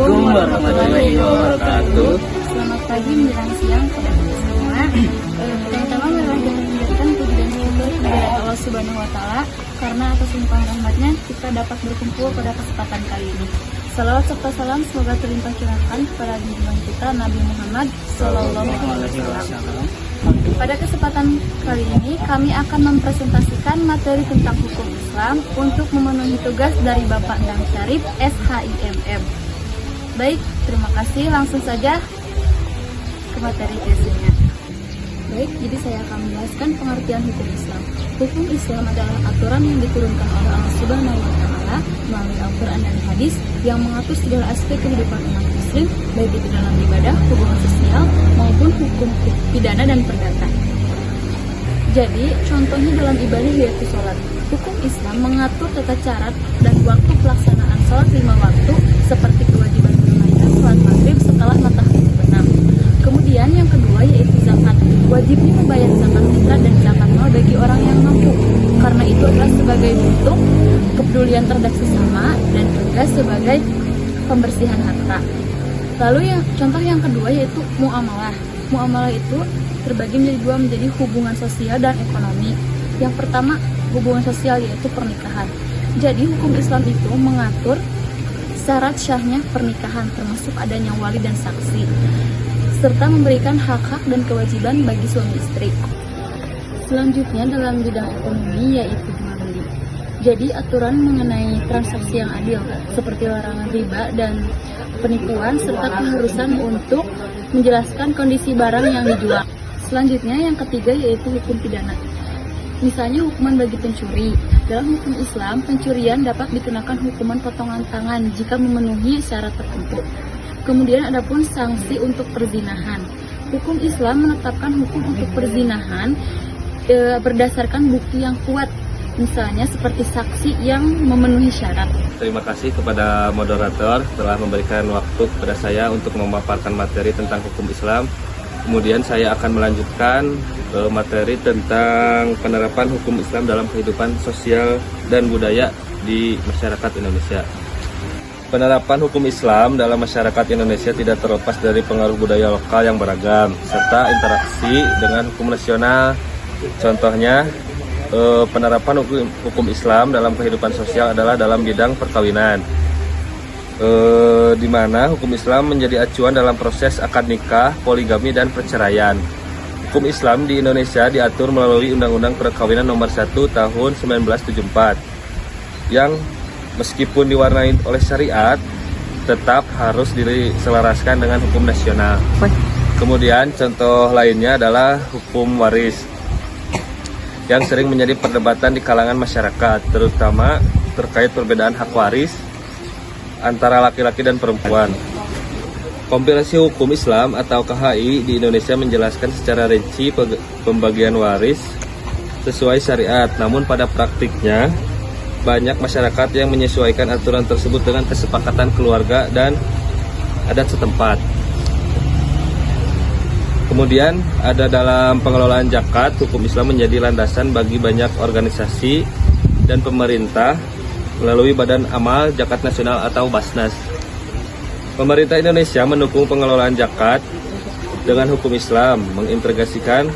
Assalamualaikum warahmatullahi wabarakatuh. Selamat pagi menjelang siang kepada kita semua. Pertama marilah kita panjatkan puji dan syukur kepada Allah Subhanahu wa taala karena atas limpahan rahmatnya kita dapat berkumpul pada kesempatan kali ini. Salawat serta salam semoga terlimpah curahkan kepada junjungan kita Nabi Muhammad sallallahu alaihi wasallam. Pada kesempatan kali ini kami akan mempresentasikan materi tentang hukum Islam untuk memenuhi tugas dari Bapak Endang Syarif SHIMM. Baik, terima kasih. Langsung saja ke materi teorinya. Baik, jadi saya akan menjelaskan pengertian hukum Islam. Hukum Islam adalah aturan yang diturunkan oleh Allah Subhanahu wa taala melalui Al-Qur'an dan hadis yang mengatur segala aspek kehidupan umat muslim, baik itu dalam ibadah, hubungan sosial, maupun hukum pidana dan perdata. Jadi, contohnya dalam ibadah yaitu sholat. Hukum Islam mengatur tata cara dan waktu pelaksanaan sholat 5 waktu seperti kewajiban menunaikan sholat maghrib setelah matahari terbenam. Kemudian yang kedua yaitu zakat. Wajibnya membayar zakat fitrah dan zakat mal bagi orang yang mampu. Karena itu adalah sebagai bentuk kepedulian terhadap sesama dan juga sebagai pembersihan harta. Lalu contoh yang kedua yaitu muamalah. Muamalah itu terbagi menjadi dua, menjadi hubungan sosial dan ekonomi. Yang pertama hubungan sosial yaitu pernikahan. Jadi hukum Islam itu mengatur syarat syahnya pernikahan termasuk adanya wali dan saksi, serta memberikan hak-hak dan kewajiban bagi suami istri. Selanjutnya dalam bidang ekonomi yaitu jual beli. Jadi aturan mengenai transaksi yang adil seperti larangan riba dan penipuan serta keharusan untuk menjelaskan kondisi barang yang dijual. Selanjutnya yang ketiga yaitu hukum pidana. Misalnya hukuman bagi pencuri. Dalam hukum Islam, pencurian dapat dikenakan hukuman potongan tangan jika memenuhi syarat tertentu. Kemudian adapun sanksi untuk perzinahan. Hukum Islam menetapkan hukum untuk perzinahan berdasarkan bukti yang kuat, misalnya seperti saksi yang memenuhi syarat. Terima kasih kepada moderator telah memberikan waktu kepada saya untuk memaparkan materi tentang hukum Islam. Kemudian saya akan melanjutkan materi tentang penerapan hukum Islam dalam kehidupan sosial dan budaya di masyarakat Indonesia. Penerapan hukum Islam dalam masyarakat Indonesia tidak terlepas dari pengaruh budaya lokal yang beragam, serta interaksi dengan hukum nasional. Contohnya, penerapan hukum Islam dalam kehidupan sosial adalah dalam bidang perkawinan, di mana hukum Islam menjadi acuan dalam proses akad nikah, poligami, dan perceraian. Hukum Islam di Indonesia diatur melalui Undang-Undang Perkawinan Nomor 1 Tahun 1974, yang meskipun diwarnai oleh syariat, tetap harus diselaraskan dengan hukum nasional. Kemudian contoh lainnya adalah hukum waris, yang sering menjadi perdebatan di kalangan masyarakat, terutama terkait perbedaan hak waris antara laki-laki dan perempuan. Kompilasi Hukum Islam atau KHI di Indonesia menjelaskan secara rinci pembagian waris sesuai syariat, namun pada praktiknya banyak masyarakat yang menyesuaikan aturan tersebut dengan kesepakatan keluarga dan adat setempat. Kemudian ada dalam pengelolaan zakat, hukum Islam menjadi landasan bagi banyak organisasi dan pemerintah melalui Badan Amal Zakat Nasional atau Basnas. Pemerintah Indonesia mendukung pengelolaan zakat dengan hukum Islam, mengintegrasikan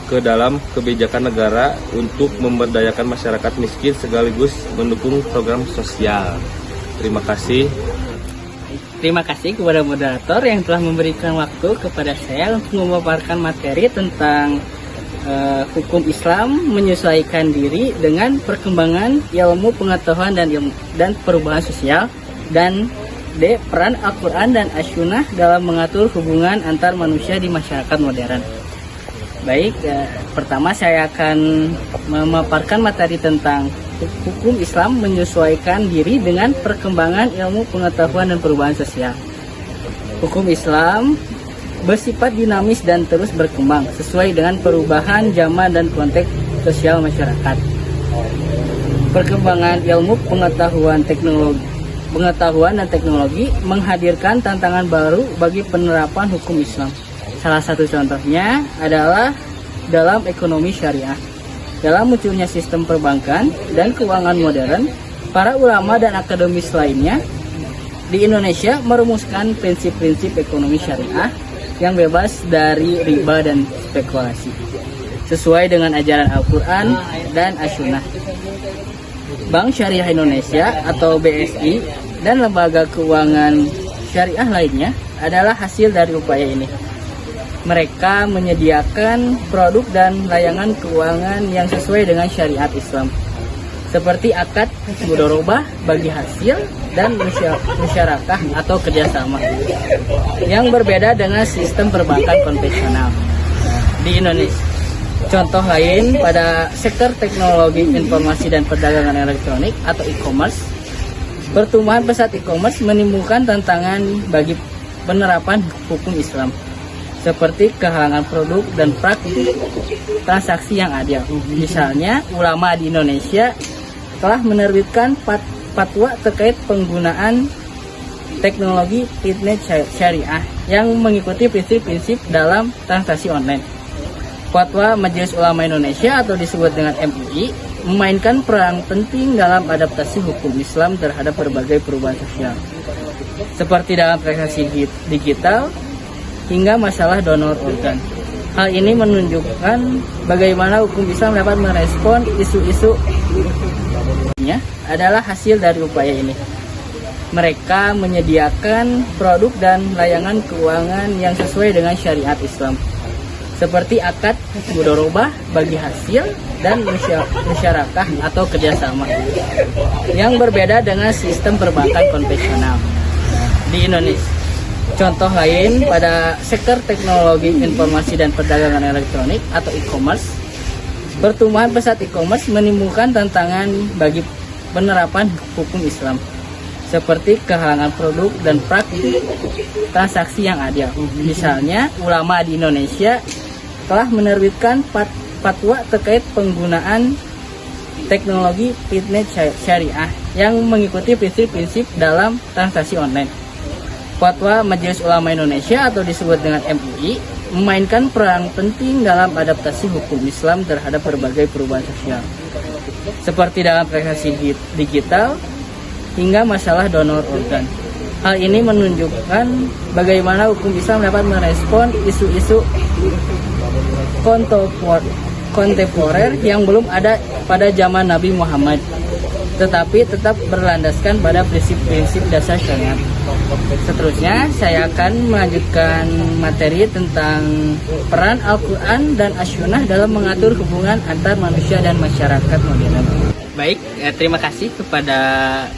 ke dalam kebijakan negara untuk memberdayakan masyarakat miskin sekaligus mendukung program sosial. Terima kasih. Terima kasih kepada moderator yang telah memberikan waktu kepada saya untuk memaparkan materi tentang hukum Islam menyesuaikan diri dengan perkembangan ilmu pengetahuan dan perubahan sosial, dan D. Peran Al-Quran dan As-Sunnah dalam mengatur hubungan antar manusia di masyarakat modern. Baik, pertama saya akan memaparkan materi tentang hukum Islam menyesuaikan diri dengan perkembangan ilmu pengetahuan dan perubahan sosial. Hukum Islam bersifat dinamis dan terus berkembang sesuai dengan perubahan zaman dan konteks sosial masyarakat. Perkembangan ilmu pengetahuan dan teknologi menghadirkan tantangan baru bagi penerapan hukum Islam. Salah satu contohnya adalah dalam ekonomi syariah. Dalam munculnya sistem perbankan dan keuangan modern, para ulama dan akademis lainnya di Indonesia merumuskan prinsip-prinsip ekonomi syariah yang bebas dari riba dan spekulasi, sesuai dengan ajaran Al-Quran dan As-Sunnah. Bank Syariah Indonesia atau BSI dan lembaga keuangan syariah lainnya adalah hasil dari upaya ini. Mereka menyediakan produk dan layanan keuangan yang sesuai dengan syariat Islam, seperti akad mudharabah bagi hasil dan musyarakah atau kerjasama, yang berbeda dengan sistem perbankan konvensional di Indonesia. Contoh lain pada sektor teknologi informasi dan perdagangan elektronik atau e-commerce, pertumbuhan pesat e-commerce menimbulkan tantangan bagi penerapan hukum Islam, seperti kehalangan produk dan praktik transaksi yang adil. Misalnya, ulama di Indonesia telah menerbitkan fatwa terkait penggunaan teknologi fitness syariah yang mengikuti prinsip-prinsip dalam transaksi online. Fatwa Majelis Ulama Indonesia atau disebut dengan MUI memainkan peran penting dalam adaptasi hukum Islam terhadap berbagai perubahan sosial, seperti dalam transaksi digital hingga masalah donor organ. Hal ini menunjukkan bagaimana hukum Islam dapat merespon isu-isu adalah hasil dari upaya ini. Mereka menyediakan produk dan layanan keuangan yang sesuai dengan syariat Islam, seperti akad mudharabah bagi hasil dan musyarakah atau kerjasama, yang berbeda dengan sistem perbankan konvensional di Indonesia. Contoh lain pada sektor teknologi informasi dan perdagangan elektronik atau e-commerce, pertumbuhan pesat e-commerce menimbulkan tantangan bagi penerapan hukum Islam, seperti kehalangan produk dan praktik transaksi yang adil. Misalnya, ulama di Indonesia telah menerbitkan fatwa terkait penggunaan teknologi fitness syariah yang mengikuti prinsip-prinsip dalam transaksi online. Fatwa Majelis Ulama Indonesia atau disebut dengan MUI memainkan peran penting dalam adaptasi hukum Islam terhadap berbagai perubahan sosial, seperti dalam transaksi digital hingga masalah donor organ. Hal ini menunjukkan bagaimana hukum Islam dapat merespon isu-isu kontemporer yang belum ada pada zaman Nabi Muhammad, tetapi tetap berlandaskan pada prinsip-prinsip dasar syariat. Seterusnya, saya akan melanjutkan materi tentang peran Al-Quran dan As-Sunnah dalam mengatur hubungan antar manusia dan masyarakat modern. Baik, terima kasih kepada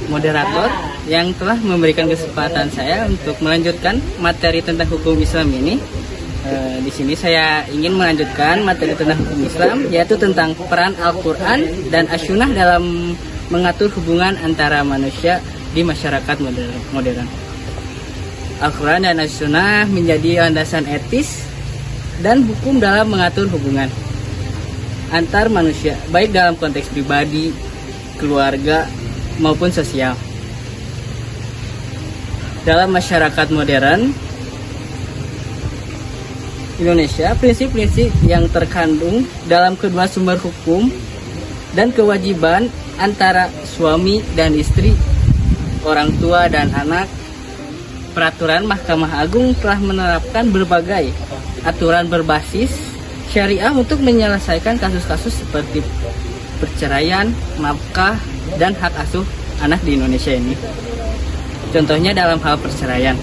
moderator yang telah memberikan kesempatan saya untuk melanjutkan materi tentang hukum Islam ini. Di sini saya ingin melanjutkan materi tentang hukum Islam, yaitu tentang peran Al-Quran dan As-Sunnah dalam mengatur hubungan antara manusia di masyarakat modern. Al-Quran dan As-Sunnah menjadi landasan etis dan hukum dalam mengatur hubungan antar manusia, baik dalam konteks pribadi, keluarga, maupun sosial. Dalam masyarakat modern Indonesia, prinsip-prinsip yang terkandung dalam kedua sumber hukum dan kewajiban antara suami dan istri, orang tua dan anak. Peraturan Mahkamah Agung telah menerapkan berbagai aturan berbasis syariah untuk menyelesaikan kasus-kasus seperti perceraian, nafkah, dan hak asuh anak di Indonesia ini. Contohnya dalam hal perceraian,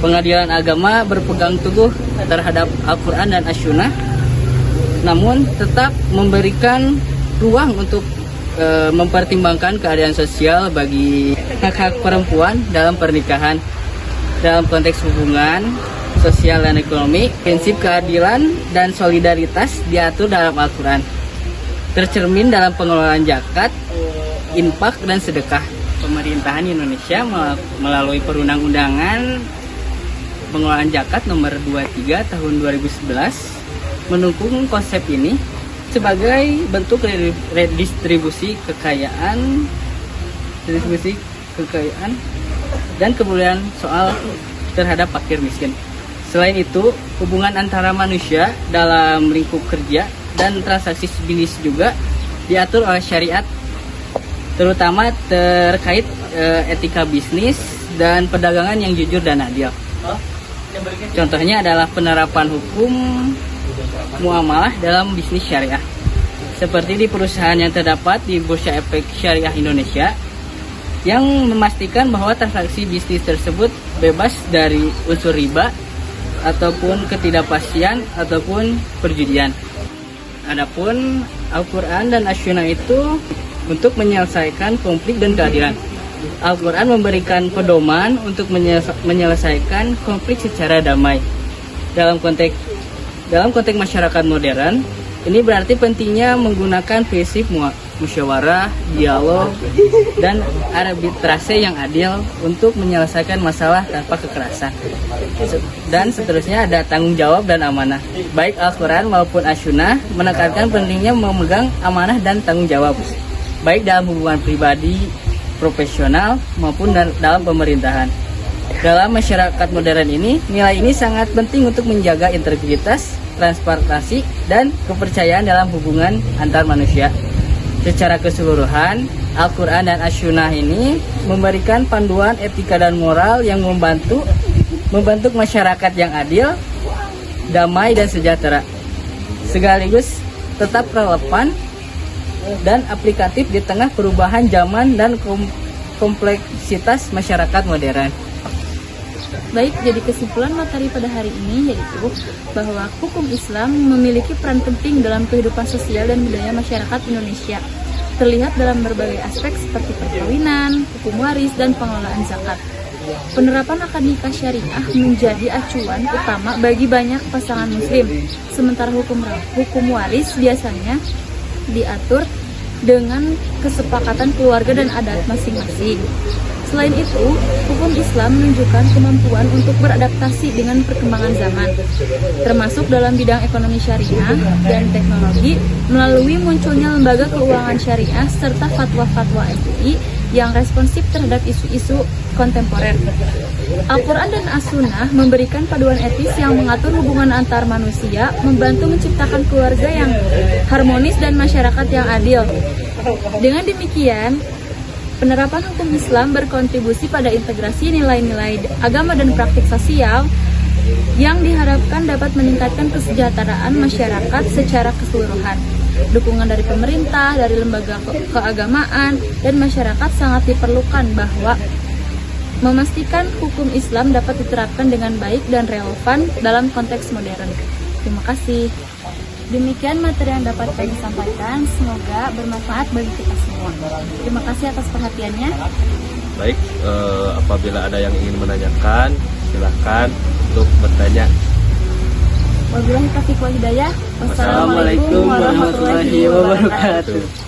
Pengadilan Agama berpegang teguh terhadap Al-Quran dan As-Sunnah, namun tetap memberikan ruang untuk mempertimbangkan keadaan sosial bagi hak-hak perempuan dalam pernikahan. Dalam konteks hubungan sosial dan ekonomi, prinsip keadilan dan solidaritas diatur dalam Al-Quran, tercermin dalam pengelolaan zakat, infak, dan sedekah. Pemerintahan Indonesia melalui perundang-undangan pengelolaan zakat nomor 23 tahun 2011 mendukung konsep ini sebagai bentuk redistribusi kekayaan dan kemudian soal terhadap fakir miskin. Selain itu, hubungan antara manusia dalam lingkup kerja dan transaksi bisnis juga diatur oleh syariat terutama terkait etika bisnis dan perdagangan yang jujur dan adil. Contohnya adalah penerapan hukum muamalah dalam bisnis syariah, seperti di perusahaan yang terdapat di Bursa Efek Syariah Indonesia, yang memastikan bahwa transaksi bisnis tersebut bebas dari unsur riba ataupun ketidakpastian ataupun perjudian. Adapun Al-Quran dan As-Sunnah itu untuk menyelesaikan konflik dan keadilan. Al-Quran memberikan pedoman untuk menyelesaikan konflik secara damai. Dalam konteks masyarakat modern, ini berarti pentingnya menggunakan prinsip musyawarah, dialog, dan arbitrase yang adil untuk menyelesaikan masalah tanpa kekerasan. Dan seterusnya ada tanggung jawab dan amanah. Baik Al-Quran maupun As-Sunnah menekankan pentingnya memegang amanah dan tanggung jawab, baik dalam hubungan pribadi, profesional, maupun dalam pemerintahan. Dalam masyarakat modern ini, nilai ini sangat penting untuk menjaga integritas, transparansi, dan kepercayaan dalam hubungan antar manusia. Secara keseluruhan, Al-Quran dan As-Sunnah ini memberikan panduan etika dan moral yang membentuk masyarakat yang adil, damai, dan sejahtera, sekaligus tetap relevan dan aplikatif di tengah perubahan zaman dan kompleksitas masyarakat modern. Baik, jadi kesimpulan materi pada hari ini yaitu bahwa hukum Islam memiliki peran penting dalam kehidupan sosial dan budaya masyarakat Indonesia. Terlihat dalam berbagai aspek seperti perkawinan, hukum waris, dan pengelolaan zakat. Penerapan akad nikah syariah menjadi acuan utama bagi banyak pasangan muslim, sementara hukum waris biasanya diatur dengan kesepakatan keluarga dan adat masing-masing. Selain itu, hukum Islam menunjukkan kemampuan untuk beradaptasi dengan perkembangan zaman, termasuk dalam bidang ekonomi syariah dan teknologi melalui munculnya lembaga keuangan syariah serta fatwa-fatwa MUI yang responsif terhadap isu-isu kontemporer. Al-Quran dan As-Sunnah memberikan paduan etis yang mengatur hubungan antar manusia, membantu menciptakan keluarga yang harmonis dan masyarakat yang adil. Dengan demikian, penerapan hukum Islam berkontribusi pada integrasi nilai-nilai agama dan praktik sosial yang diharapkan dapat meningkatkan kesejahteraan masyarakat secara keseluruhan. Dukungan dari pemerintah, dari lembaga keagamaan, dan masyarakat sangat diperlukan bahwa memastikan hukum Islam dapat diterapkan dengan baik dan relevan dalam konteks modern. Terima kasih. Demikian materi yang dapat kami sampaikan, semoga bermanfaat bagi kita semua. Terima kasih atas perhatiannya. Baik, apabila ada yang ingin menanyakan, silahkan untuk bertanya. Wabillahi taufiq wal hidayah. Wassalamualaikum warahmatullahi wabarakatuh.